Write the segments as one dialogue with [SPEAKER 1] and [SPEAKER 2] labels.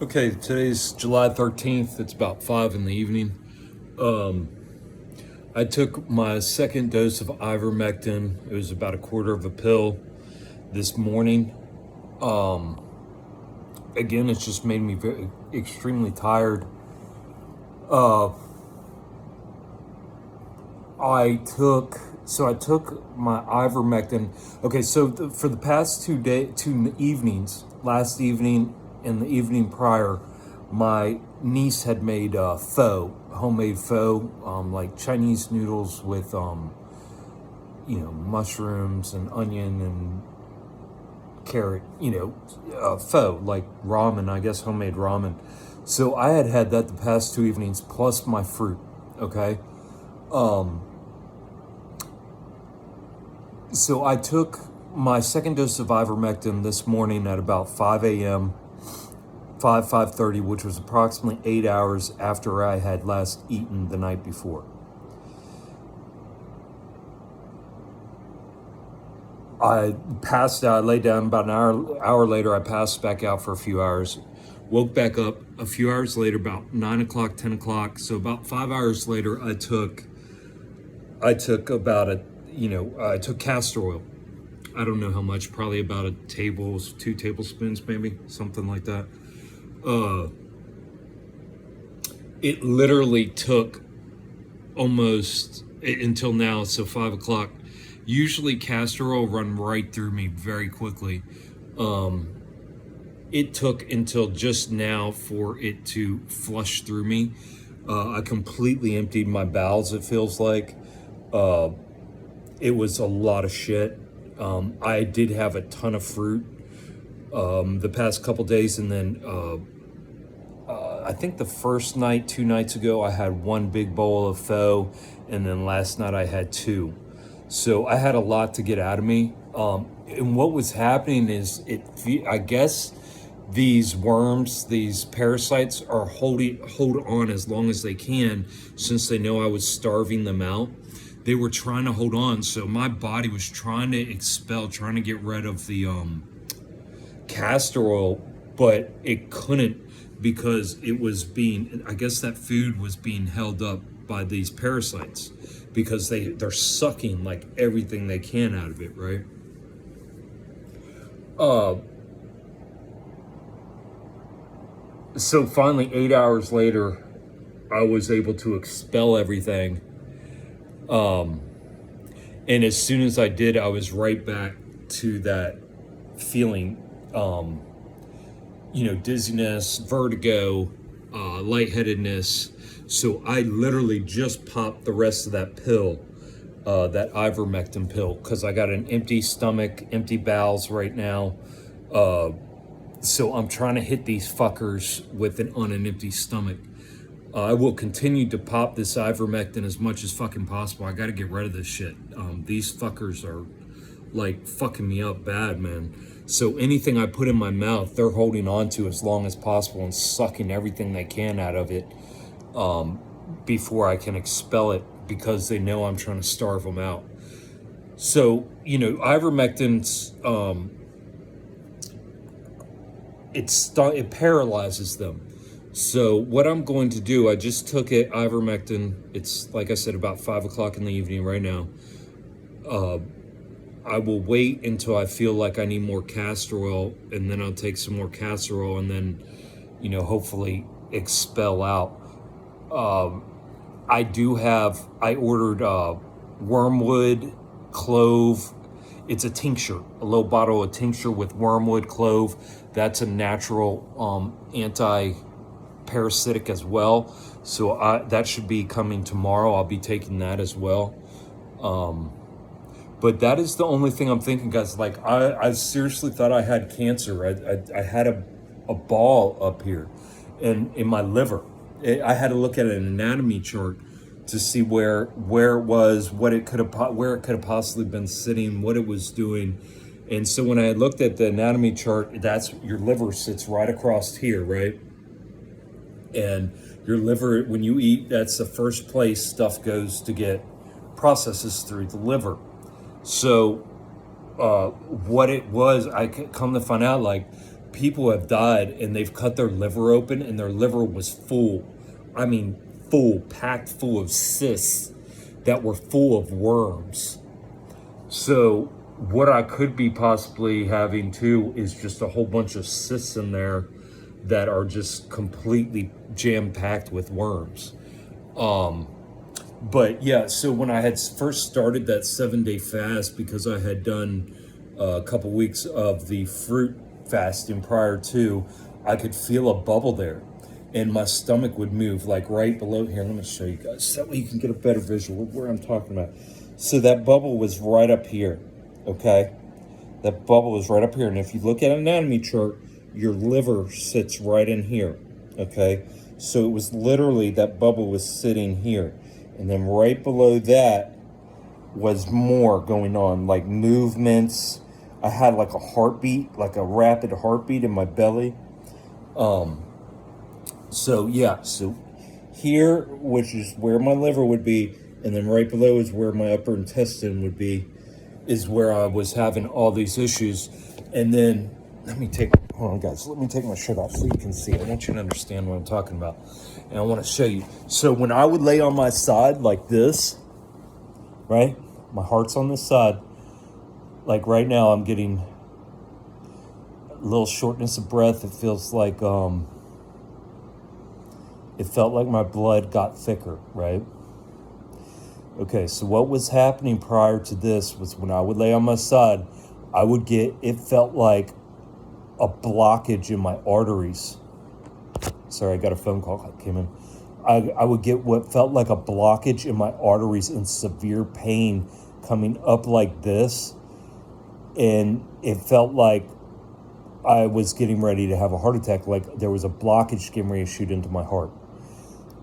[SPEAKER 1] Okay, today's July 13th. It's about 5 in the evening. I took my second dose of ivermectin. It was about a quarter of a pill this morning. Again, it's just made me extremely tired. Uh, I took my ivermectin. Okay, so for the past 2 evenings, last evening and the evening prior, my niece had made homemade pho, like Chinese noodles with mushrooms and onion and carrot, pho, like ramen, I guess homemade ramen. So I had that the past 2 evenings plus my fruit. Okay. So I took my second dose of ivermectin this morning at about 5 a.m., 5:30, which was approximately 8 hours after I had last eaten the night before. I passed out, I laid down about an hour later. I passed back out for a few hours, woke back up a few hours later, about 9 o'clock, 10 o'clock. So about 5 hours later, I took I took castor oil. I don't know how much, probably about 2 tablespoons, maybe something like that. It literally took almost until now, so 5 o'clock. Usually castor oil run right through me very quickly. It took until just now for it to flush through me. I completely emptied my bowels, it feels like. It was a lot of shit. I did have a ton of fruit the past couple days, and then I think the first night, 2 nights ago, I had one big bowl of pho, and then last night I had two. So I had a lot to get out of me. And what was happening is, I guess these worms, these parasites, are hold on as long as they can, since they know I was starving them out. They were trying to hold on, so my body was trying to get rid of the castor oil, but it couldn't, because I guess that food was being held up by these parasites, because they're sucking like everything they can out of it, right? So finally, 8 hours later, I was able to expel everything. And as soon as I did, I was right back to that feeling, dizziness, vertigo, lightheadedness. So I literally just popped the rest of that pill, that ivermectin pill, because I got an empty stomach, empty bowels right now. So I'm trying to hit these fuckers on an empty stomach. I will continue to pop this ivermectin as much as fucking possible. I got to get rid of this shit. These fuckers are like fucking me up bad, man. So anything I put in my mouth, they're holding on to as long as possible and sucking everything they can out of it before I can expel it, because they know I'm trying to starve them out. So, ivermectin's, it paralyzes them. So what I'm going to do, I just took it, ivermectin. It's, like I said, about 5 o'clock in the evening right now. I will wait until I feel like I need more castor oil, and then I'll take some more castor oil, and then, hopefully expel out. I ordered wormwood, clove. It's a tincture, a little bottle of tincture with wormwood, clove. That's a natural anti-parasitic as well. So that should be coming tomorrow. I'll be taking that as well. But that is the only thing I'm thinking, guys. Like, I seriously thought I had cancer. I had a ball up here and in my liver. I had to look at an anatomy chart to see where it was, where it could have possibly been sitting, what it was doing. And so when I looked at the anatomy chart, that's your liver sits right across here, right? And your liver, when you eat, that's the first place stuff goes to get processes through the liver. So what it was, I come to find out, like, people have died and they've cut their liver open and their liver was full. I mean, full, packed full of cysts that were full of worms. So what I could be possibly having too is just a whole bunch of cysts in there that are just completely jam-packed with worms. But yeah, so when I had first started that 7-day fast, because I had done a couple weeks of the fruit fasting prior to, I could feel a bubble there and my stomach would move like right below here. Let me show you guys so that way you can get a better visual of where I'm talking about. So that bubble was right up here, okay? That bubble was right up here. And if you look at an anatomy chart, your liver sits right in here, okay? So it was literally, that bubble was sitting here. And then right below that was more going on, like movements. I had like a heartbeat, like a rapid heartbeat in my belly. So yeah, so here, which is where my liver would be, and then right below is where my upper intestine would be, is where I was having all these issues. And then, hold on guys, let me take my shirt off so you can see. I want you to understand what I'm talking about. And I want to show you. So when I would lay on my side like this, right? My heart's on this side. Like right now I'm getting a little shortness of breath. It feels like, it felt like my blood got thicker, right? Okay, so what was happening prior to this was when I would lay on my side, it felt like a blockage in my arteries. Sorry, I got a phone call that came in. I would get what felt like a blockage in my arteries and severe pain coming up like this. And it felt like I was getting ready to have a heart attack, like there was a blockage getting ready to shoot into my heart.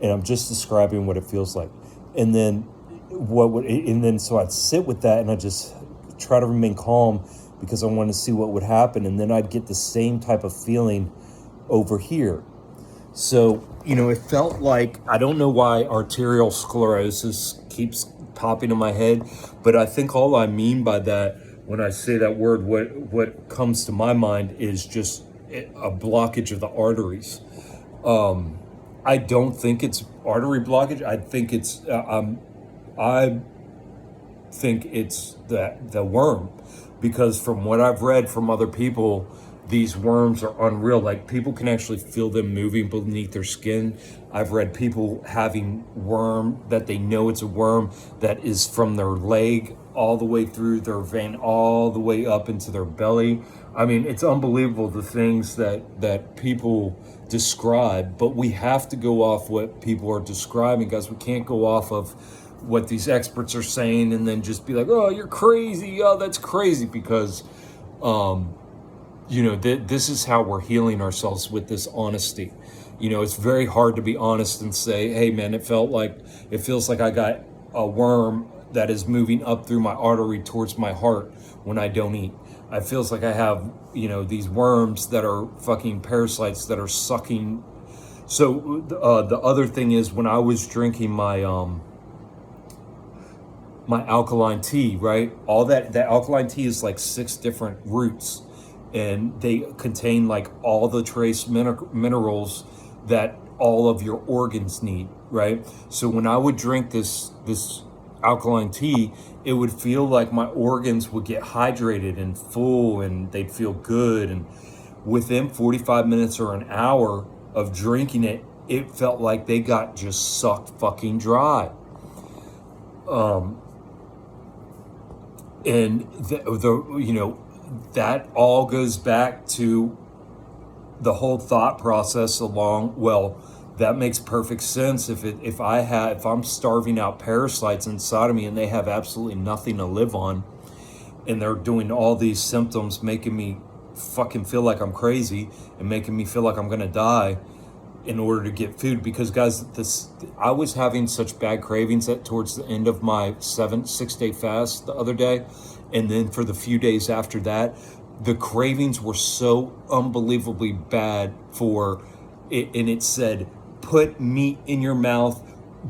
[SPEAKER 1] And I'm just describing what it feels like. And then so I'd sit with that and I just try to remain calm because I wanted to see what would happen. And then I'd get the same type of feeling over here. So, it felt like, I don't know why arterial sclerosis keeps popping in my head, but I think all I mean by that, when I say that word, what comes to my mind is just a blockage of the arteries. I don't think it's artery blockage. I think it's the worm, because from what I've read from other people, these worms are unreal. Like people can actually feel them moving beneath their skin. I've read people having worm that they know it's a worm that is from their leg all the way through their vein, all the way up into their belly. I mean, it's unbelievable the things that people describe, but we have to go off what people are describing, guys. We can't go off of what these experts are saying and then just be like, oh, you're crazy. Oh, that's crazy. Because, this is how we're healing ourselves, with this honesty. It's very hard to be honest and say, hey man, it feels like I got a worm that is moving up through my artery towards my heart when I don't eat. It feels like I have, these worms that are fucking parasites that are sucking. So the other thing is, when I was drinking my my alkaline tea, right? All that alkaline tea is like 6 different roots, and they contain like all the trace minerals that all of your organs need, right? So when I would drink this alkaline tea, it would feel like my organs would get hydrated and full and they'd feel good. And within 45 minutes or an hour of drinking it, it felt like they got just sucked fucking dry. And that all goes back to the whole thought process along, well, that makes perfect sense. If I'm starving out parasites inside of me and they have absolutely nothing to live on, and they're doing all these symptoms, making me fucking feel like I'm crazy and making me feel like I'm gonna die in order to get food. Because guys, I was having such bad cravings towards the end of my 6-day fast the other day, and then for the few days after that, the cravings were so unbelievably bad for it, and it said, put meat in your mouth,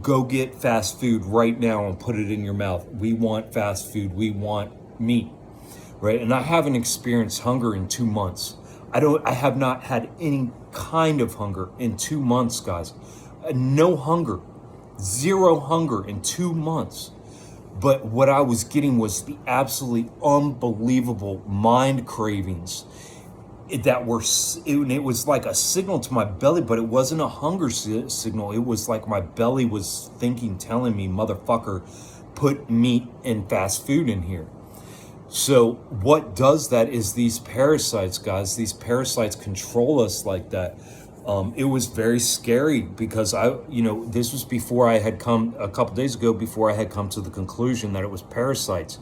[SPEAKER 1] go get fast food right now and put it in your mouth. We want fast food, we want meat, right? And I haven't experienced hunger in 2 months. I have not had any kind of hunger in 2 months, guys. No hunger, zero hunger in 2 months. But what I was getting was the absolutely unbelievable mind cravings that were, it was like a signal to my belly, but it wasn't a hunger signal. It was like my belly was thinking, telling me, motherfucker, put meat and fast food in here. So what does that is these parasites, guys. These parasites control us like that. It was very scary because this was before I had come, a couple days ago, before I had come to the conclusion that it was parasites.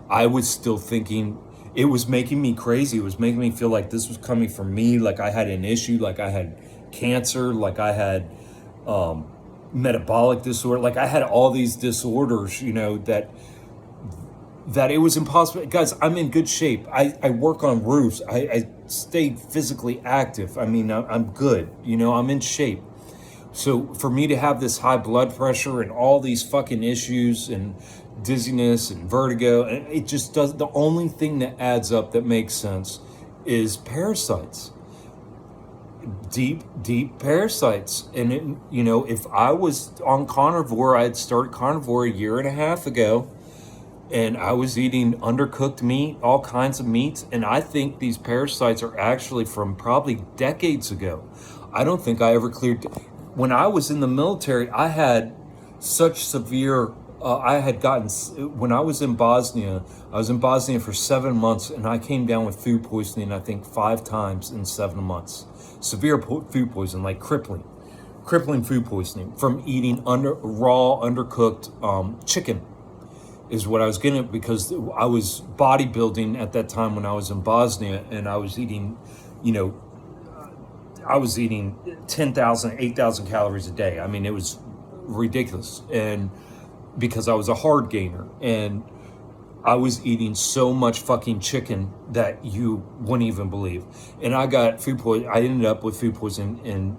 [SPEAKER 1] I was still thinking it was making me crazy. It was making me feel like this was coming from me, like I had an issue, like I had cancer, like I had metabolic disorder, like I had all these disorders, that it was impossible. Guys, I'm in good shape. I work on roofs. I stay physically active. I mean, I'm good. I'm in shape. So for me to have this high blood pressure and all these fucking issues and dizziness and vertigo, and it just does, the only thing that adds up that makes sense is parasites. Deep parasites. And if I was on carnivore, I had started carnivore a year and a half ago, and I was eating undercooked meat, all kinds of meats, and I think these parasites are actually from probably decades ago. I don't think I ever cleared. When I was in the military, I had such severe, when I was in Bosnia for 7 months, and I came down with food poisoning, I think 5 times in 7 months. Severe food poisoning, like crippling food poisoning from eating raw, undercooked chicken is what I was getting, because I was bodybuilding at that time when I was in Bosnia, and I was eating, 10,000, 8,000 calories a day. I mean, it was ridiculous. And because I was a hard gainer, and I was eating so much fucking chicken that you wouldn't even believe. And I got food poisoning. I ended up with food poisoning and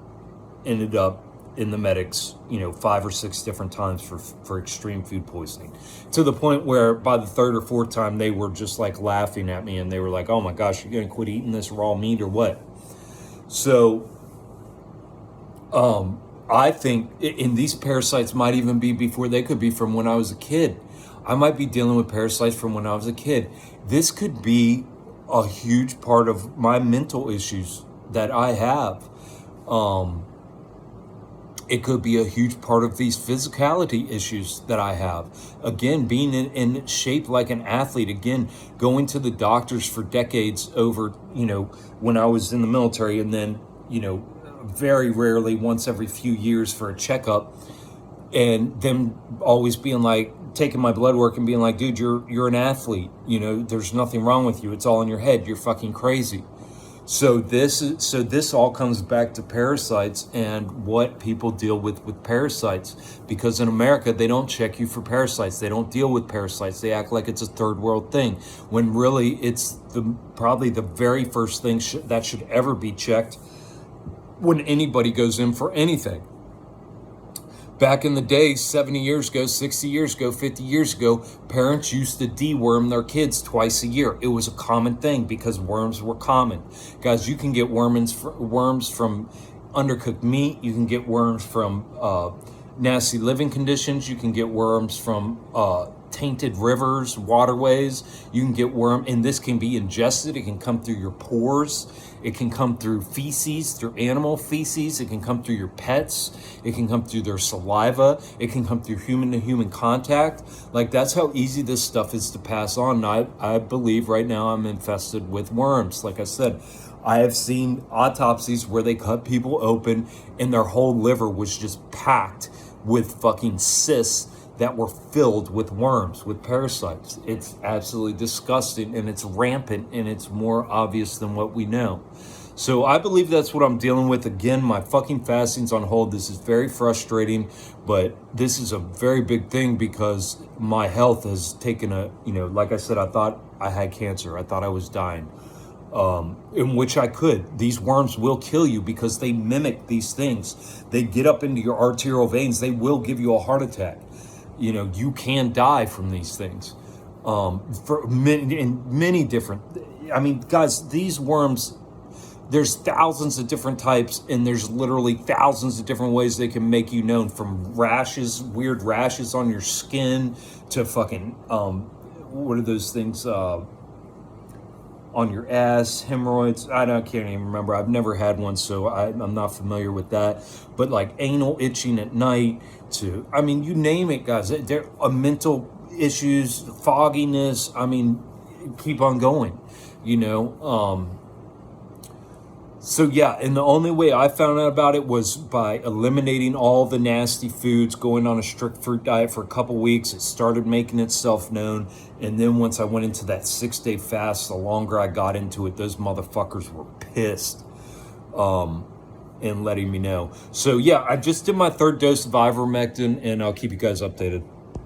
[SPEAKER 1] ended up in the medics, 5 or 6 different times for extreme food poisoning, to the point where by the 3rd or 4th time they were just like laughing at me, and they were like, "Oh my gosh, you're gonna quit eating this raw meat or what?" So, I think, and these parasites might even be before, they could be from when I was a kid. I might be dealing with parasites from when I was a kid. This could be a huge part of my mental issues that I have. It could be a huge part of these physicality issues that I have. Again, being in shape like an athlete. Again, going to the doctors for decades over, when I was in the military, and then, very rarely, once every few years for a checkup, and them always being like, taking my blood work and being like, "Dude, you're an athlete. There's nothing wrong with you. It's all in your head. You're fucking crazy." So this all comes back to parasites and what people deal with parasites. Because in America, they don't check you for parasites. They don't deal with parasites. They act like it's a third world thing, when really it's probably the very first thing that should ever be checked when anybody goes in for anything. Back in the day, 70 years ago, 60 years ago, 50 years ago, parents used to deworm their kids twice a year. It was a common thing because worms were common. Guys, you can get worms from undercooked meat. You can get worms from nasty living conditions. You can get worms from tainted rivers, waterways. You can get and this can be ingested. It can come through your pores. It can come through feces, through animal feces. It can come through your pets. It can come through their saliva. It can come through human to human contact. Like, that's how easy this stuff is to pass on. And I believe right now I'm infested with worms. Like I said, I have seen autopsies where they cut people open and their whole liver was just packed with fucking cysts that were filled with worms, with parasites. It's absolutely disgusting, and it's rampant, and it's more obvious than what we know. So I believe that's what I'm dealing with. Again, my fucking fasting's on hold. This is very frustrating, but this is a very big thing because my health has taken like I said, I thought I had cancer. I thought I was dying. In which I could. These worms will kill you because they mimic these things. They get up into your arterial veins. They will give you a heart attack. You can die from these things. For many different, guys, these worms, there's thousands of different types, and there's literally thousands of different ways they can make you known, from rashes, weird rashes on your skin, to fucking what are those things on your ass, hemorrhoids. Can't even remember. I've never had one, so I'm not familiar with that. But like anal itching at night, to, I mean, you name it, guys. There are mental issues, fogginess. I mean, keep on going, you know. So yeah, and the only way I found out about it was by eliminating all the nasty foods, going on a strict fruit diet for a couple weeks. It started making itself known. And then once I went into that 6-day fast, the longer I got into it, those motherfuckers were pissed and letting me know. So yeah, I just did my 3rd dose of ivermectin, and I'll keep you guys updated.